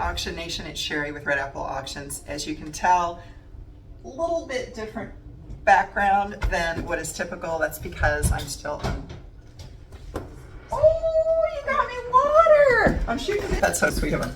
Auction Nation, it's Sherry with Red Apple Auctions. As you can tell, a little bit different background than what is typical. That's because I'm still on. Oh, you got me water! I'm shooting it. That's so sweet of him.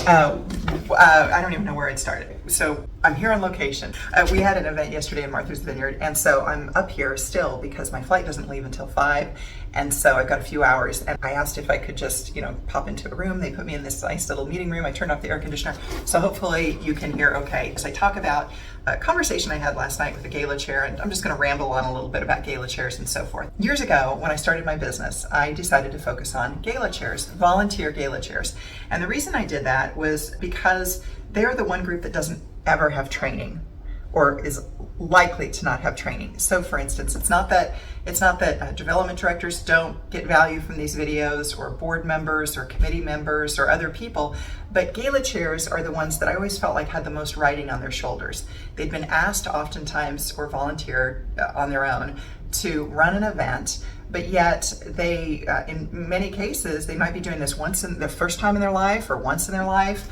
I don't even know where it started. So I'm here on location. We had an event yesterday in Martha's Vineyard, and so I'm up here still because my flight doesn't leave until 5, and so I've got a few hours. And I asked if I could just, pop into a room. They put me in this nice little meeting room. I turned off the air conditioner, so hopefully you can hear okay as I talk about a conversation I had last night with the Gala Chair, and I'm just going to ramble on a little bit about Gala Chairs and so forth. Years ago, when I started my business, I decided to focus on Gala Chairs, volunteer Gala Chairs. And the reason I did that was because they're the one group that doesn't ever have training, or is likely to not have training. So for instance, it's not that development directors don't get value from these videos, or board members or committee members or other people, but Gala Chairs are the ones that I always felt like had the most riding on their shoulders. They'd been asked oftentimes, or volunteered on their own, to run an event, but yet they, in many cases, they might be doing this once in the first time in their life or once in their life.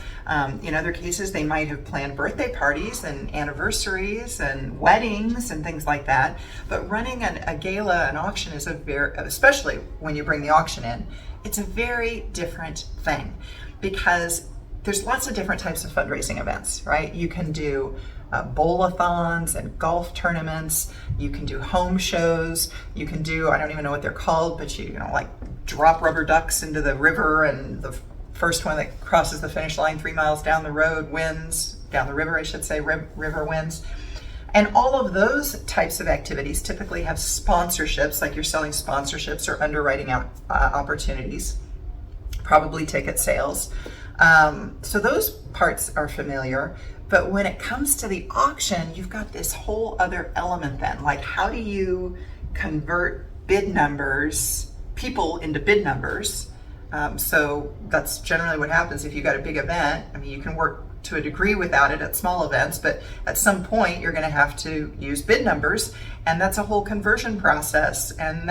In other cases, they might have planned birthday parties and anniversaries and weddings and things like that. But running a gala, an auction is especially when you bring the auction in, it's a very different thing, because there's lots of different types of fundraising events, right? You can do bowl-a-thons and golf tournaments. You can do home shows. You can do, I don't even know what they're called, but like drop rubber ducks into the river, and the first one that crosses the finish line 3 miles down the road wins, down the river, I should say, river wins. And all of those types of activities typically have sponsorships, like you're selling sponsorships or underwriting out opportunities, probably ticket sales. So those parts are familiar. But when it comes to the auction, you've got this whole other element then. Like, how do you convert bid numbers, people into bid numbers? So that's generally what happens if you've got a big event. I mean, you can work to a degree without it at small events, but at some point you're going to have to use bid numbers, and that's a whole conversion process, and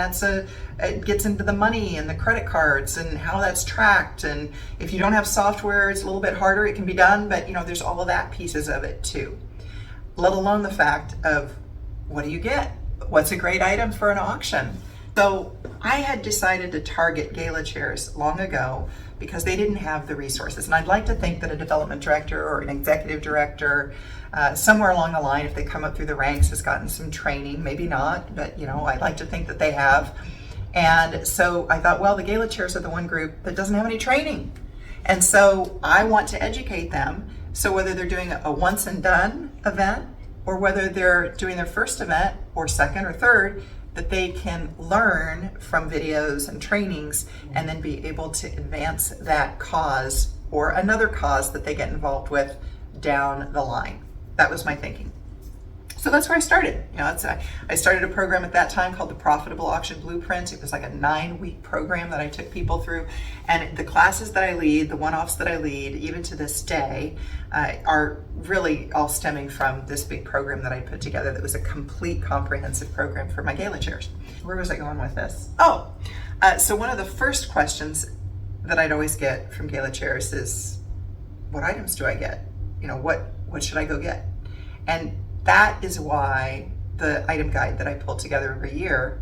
it gets into the money and the credit cards and how that's tracked. And if you don't have software, it's a little bit harder. It can be done, but there's all of that pieces of it too, let alone the fact of what do you get? What's a great item for an auction? So I had decided to target Gala Chairs long ago because they didn't have the resources. And I'd like to think that a development director or an executive director, somewhere along the line, if they come up through the ranks, has gotten some training, maybe not, but I'd like to think that they have. And so I thought, well, the Gala Chairs are the one group that doesn't have any training. And so I want to educate them. So whether they're doing a once and done event, or whether they're doing their first event or second or third, that they can learn from videos and trainings and then be able to advance that cause or another cause that they get involved with down the line. That was my thinking. So that's where I started. I started a program at that time called the Profitable Auction Blueprint. It was like a 9-week program that I took people through. And the classes that I lead, the one-offs that I lead, even to this day, are really all stemming from this big program that I put together that was a complete comprehensive program for my Gala Chairs. Where was I going with this? So one of the first questions that I'd always get from Gala Chairs is, what items do I get? What should I go get? And that is why the item guide that I pull together every year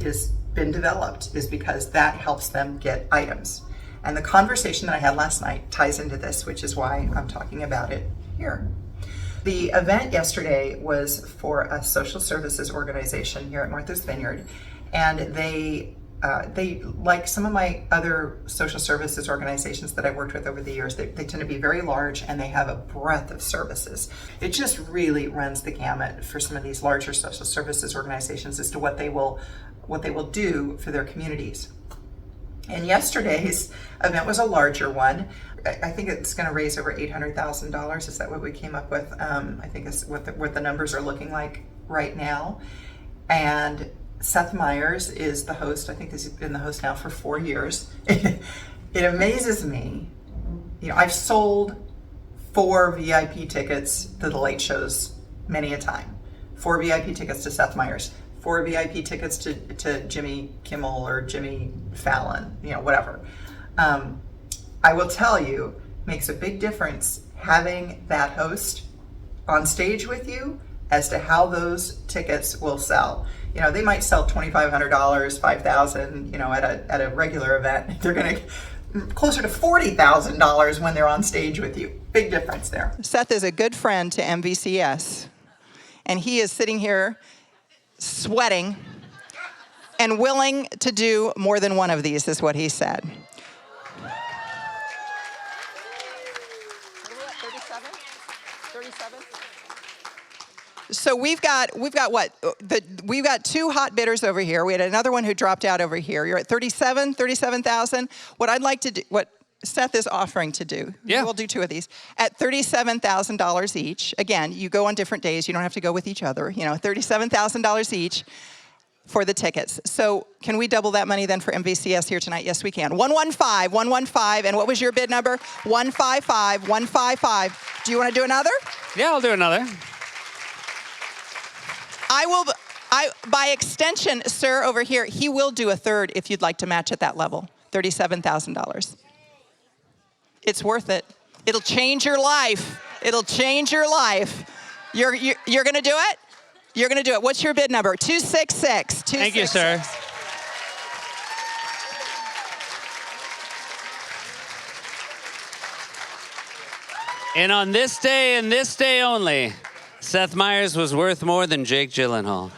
has been developed, is because that helps them get items. And the conversation that I had last night ties into this, which is why I'm talking about it here. The event yesterday was for a social services organization here at Martha's Vineyard, and they like some of my other social services organizations that I've worked with over the years, they tend to be very large, and they have a breadth of services. It just really runs the gamut for some of these larger social services organizations as to what they will do for their communities. And yesterday's event was a larger one. I think it's going to raise over $800,000. Is that what we came up with? I think is what the numbers are looking like right now. And Seth Meyers is the host. I think he's been the host now for 4 years. It amazes me. I've sold 4 VIP tickets to the late shows many a time. 4 VIP tickets to Seth Meyers. 4 VIP tickets to Jimmy Kimmel or Jimmy Fallon, whatever. I will tell you makes a big difference having that host on stage with you as to how those tickets will sell. You know, they might sell $2,500, $5,000, you know, at a regular event. They're going to closer to $40,000 when they're on stage with you. Big difference there. Seth is a good friend to MVCS, and he is sitting here sweating and willing to do more than one of these, is what he said. 37? So we've got what? We've got two hot bidders over here. We had another one who dropped out over here. You're at 37,000. What I'd like to do, what Seth is offering to do. Yeah. We'll do two of these at $37,000 each. Again, you go on different days. You don't have to go with each other. You know, $37,000 each for the tickets. So can we double that money then for MVCS here tonight? Yes, we can. 115. And what was your bid number? 155. Do you want to do another? Yeah, I'll do another. By extension, sir, over here, he will do a third if you'd like to match at that level. $37,000. It's worth it. It'll change your life. It'll change your life. You're going to do it? You're going to do it. What's your bid number? 266. Thank you, sir. And on this day and this day only, Seth Meyers was worth more than Jake Gyllenhaal.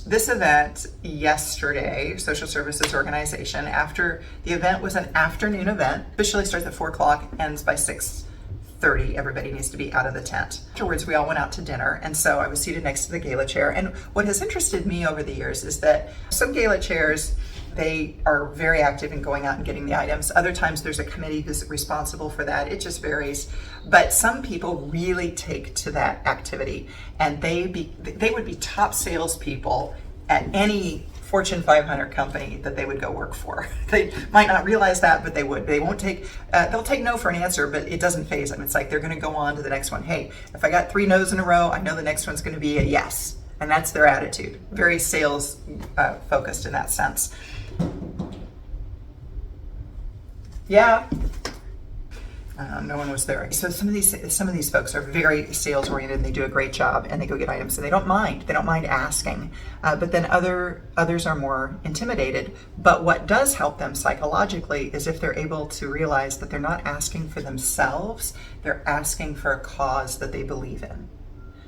This event yesterday, social services organization, after the event was an afternoon event, officially starts at 4 o'clock, ends by 6:30. Everybody needs to be out of the tent. Afterwards, we all went out to dinner, and so I was seated next to the Gala Chair. And what has interested me over the years is that some Gala Chairs, they are very active in going out and getting the items. Other times there's a committee who's responsible for that. It just varies. But some people really take to that activity, and they would be top salespeople at any Fortune 500 company that they would go work for. They might not realize that, but they would. They won't take, they'll take no for an answer, but it doesn't faze them. It's like they're going to go on to the next one. Hey, if I got 3 no's in a row, I know the next one's going to be a yes. And that's their attitude. Very sales focused in that sense. Yeah. No one was there. So some of these folks are very sales oriented, and they do a great job, and they go get items, and they don't mind asking. But then others are more intimidated. But what does help them psychologically is if they're able to realize that they're not asking for themselves, they're asking for a cause that they believe in.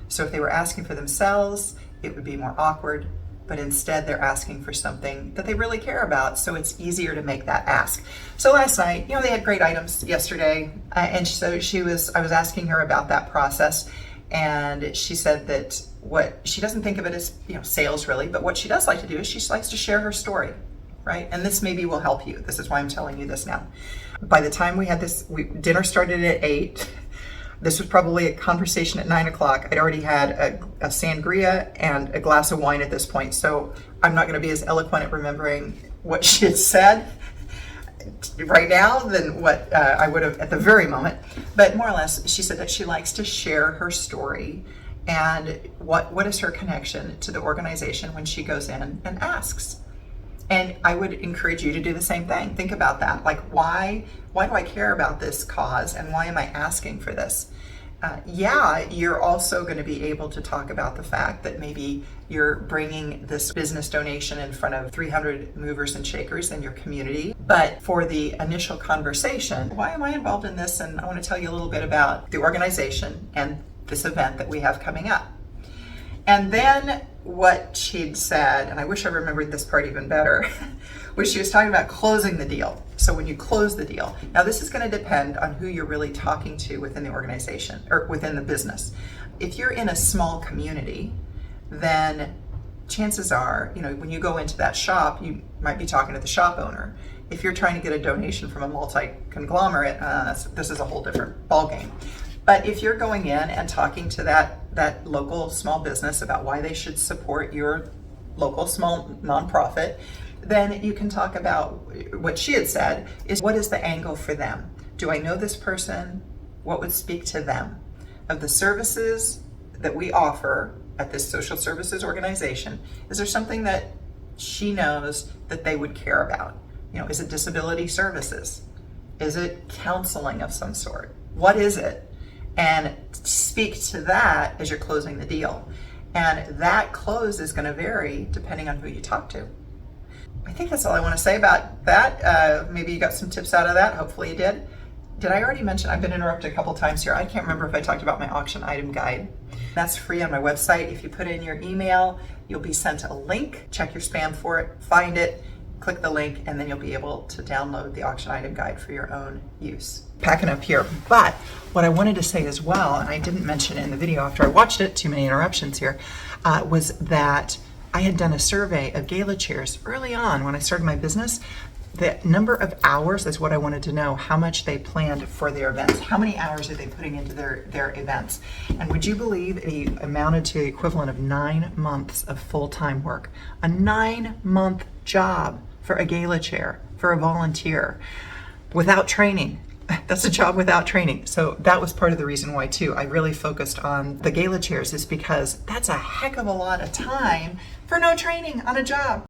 So if they were asking for themselves, it would be more awkward. But instead they're asking for something that they really care about, so it's easier to make that ask. So last night, they had great items yesterday, and so I was asking her about that process, and she said that what she doesn't think of it as sales really, but what she does like to do is she likes to share her story, right? And this maybe will help you. This is why I'm telling you this now. By the time we had dinner started at 8. This was probably a conversation at 9 o'clock. I'd already had a sangria and a glass of wine at this point, so I'm not going to be as eloquent at remembering what she had said right now than what I would have at the very moment. But more or less, she said that she likes to share her story and what is her connection to the organization when she goes in and asks. And I would encourage you to do the same thing. Think about that. Like, why do I care about this cause, and why am I asking for this? You're also going to be able to talk about the fact that maybe you're bringing this business donation in front of 300 movers and shakers in your community. But for the initial conversation, why am I involved in this? And I want to tell you a little bit about the organization and this event that we have coming up. And then what she'd said, and I wish I remembered this part even better, was she was talking about closing the deal. So when you close the deal, now this is going to depend on who you're really talking to within the organization or within the business. If you're in a small community, then chances are, when you go into that shop, you might be talking to the shop owner. If you're trying to get a donation from a multi-conglomerate, this is a whole different ballgame. But if you're going in and talking to that local small business about why they should support your local small nonprofit, then you can talk about what she had said is, what is the angle for them? Do I know this person? What would speak to them? Of the services that we offer at this social services organization, is there something that she knows that they would care about? Is it disability services? Is it counseling of some sort? What is it? And speak to that as you're closing the deal. And that close is going to vary depending on who you talk to. I think that's all I want to say about that. Maybe you got some tips out of that. Hopefully you did. Did I already mention, I've been interrupted a couple times here. I can't remember if I talked about my auction item guide. That's free on my website. If you put in your email, you'll be sent a link. Check your spam for it, find it, click the link, and then you'll be able to download the auction item guide for your own use. Packing up here. But what I wanted to say as well, and I didn't mention it in the video after I watched it, too many interruptions here, was that I had done a survey of Gala Chairs early on when I started my business. The number of hours is what I wanted to know, how much they planned for their events. How many hours are they putting into their events? And would you believe it amounted to the equivalent of 9 months of full-time work? A 9-month job for a Gala Chair, for a volunteer, without training. That's a job without training. So that was part of the reason why too I really focused on the Gala Chairs, is because that's a heck of a lot of time for no training on a job.